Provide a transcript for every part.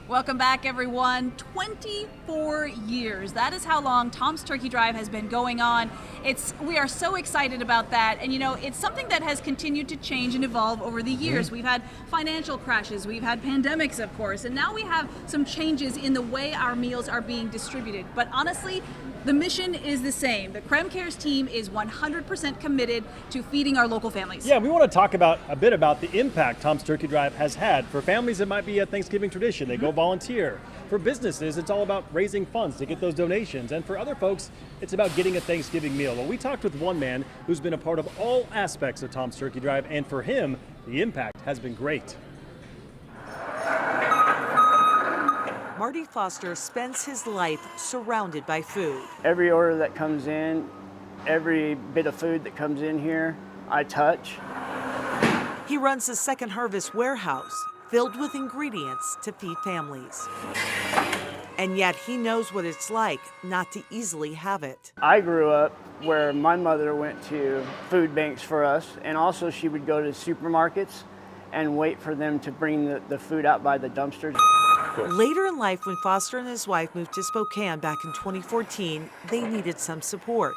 Welcome back, everyone. 24 years. That is how long Tom's Turkey Drive has been going on. We are so excited about that. And you know, it's something that has continued to change and evolve over the years. We've had financial crashes, we've had pandemics, of course, and now we have some changes in the way our meals are being distributed. But honestly, the mission is the same. The KREM Cares team is 100% committed to feeding our local families. Yeah, we want to talk a bit about the impact Tom's Turkey Drive has had. For families, it might be a Thanksgiving tradition. They go volunteer. For businesses, it's all about raising funds to get those donations. And for other folks, it's about getting a Thanksgiving meal. Well, we talked with one man who's been a part of all aspects of Tom's Turkey Drive, and for him, the impact has been great. Marty Foster spends his life surrounded by food. Every order that comes in, every bit of food that comes in here, I touch. He runs the Second Harvest warehouse, filled with ingredients to feed families. And yet he knows what it's like not to easily have it. I grew up where my mother went to food banks for us, and also she would go to supermarkets and wait for them to bring the food out by the dumpsters. Later in life, when Foster and his wife moved to Spokane back in 2014, they needed some support.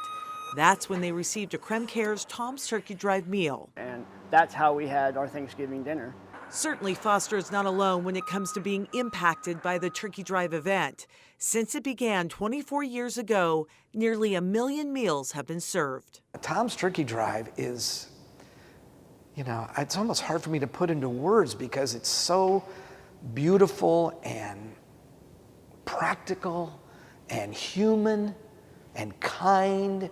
That's when they received a KREM Cares Tom's Turkey Drive meal. And that's how we had our Thanksgiving dinner. Certainly, Foster is not alone when it comes to being impacted by the Turkey Drive event. Since it began 24 years ago, nearly 1 million meals have been served. Tom's Turkey Drive is, it's almost hard for me to put into words because it's so beautiful and practical and human and kind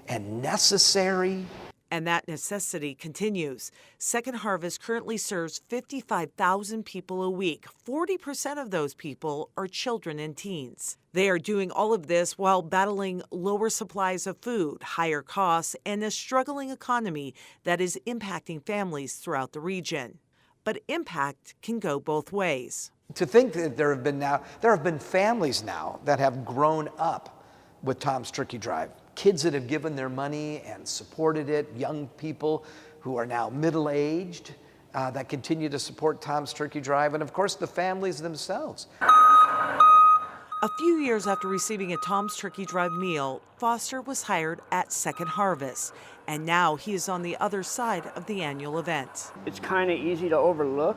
and necessary. And that necessity continues. Second Harvest currently serves 55,000 people a week. 40% of those people are children and teens. They are doing all of this while battling lower supplies of food, higher costs, and a struggling economy that is impacting families throughout the region. But impact can go both ways. To think that there have been families now that have grown up with Tom's Turkey Drive. Kids that have given their money and supported it, young people who are now middle-aged that continue to support Tom's Turkey Drive, and of course the families themselves. A few years after receiving a Tom's Turkey Drive meal, Foster was hired at Second Harvest, and now he is on the other side of the annual event. It's kind of easy to overlook,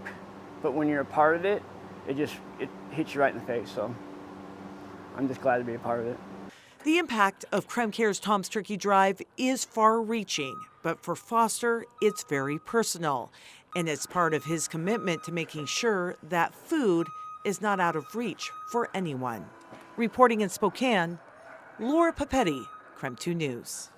but when you're a part of it, it hits you right in the face, so I'm just glad to be a part of it. The impact of KREM Cares Tom's Turkey Drive is far-reaching, but for Foster, it's very personal, and it's part of his commitment to making sure that food is not out of reach for anyone. Reporting in Spokane, Laura Papetti, KREM 2 News.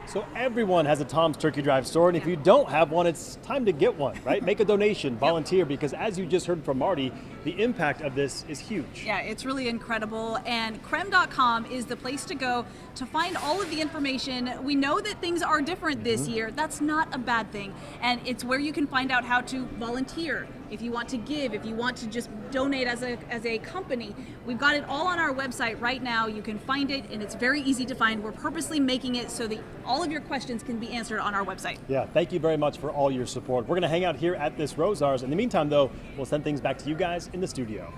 So everyone has a Tom's Turkey Drive store, and if you don't have one, it's time to get one, right? Make a donation, volunteer, because as you just heard from Marty, the impact of this is huge. Yeah, it's really incredible, and KREM.com is the place to go to find all of the information. We know that things are different this year. That's not a bad thing, and it's where you can find out how to volunteer, if you want to give, if you want to just donate as a company. We've got it all on our website right now. You can find it, and it's very easy to find. We're purposely making it so that all of your questions can be answered on our website. Yeah, thank you very much for all your support. We're going to hang out here at this Rosars. In the meantime, though, we'll send things back to you guys in the studio.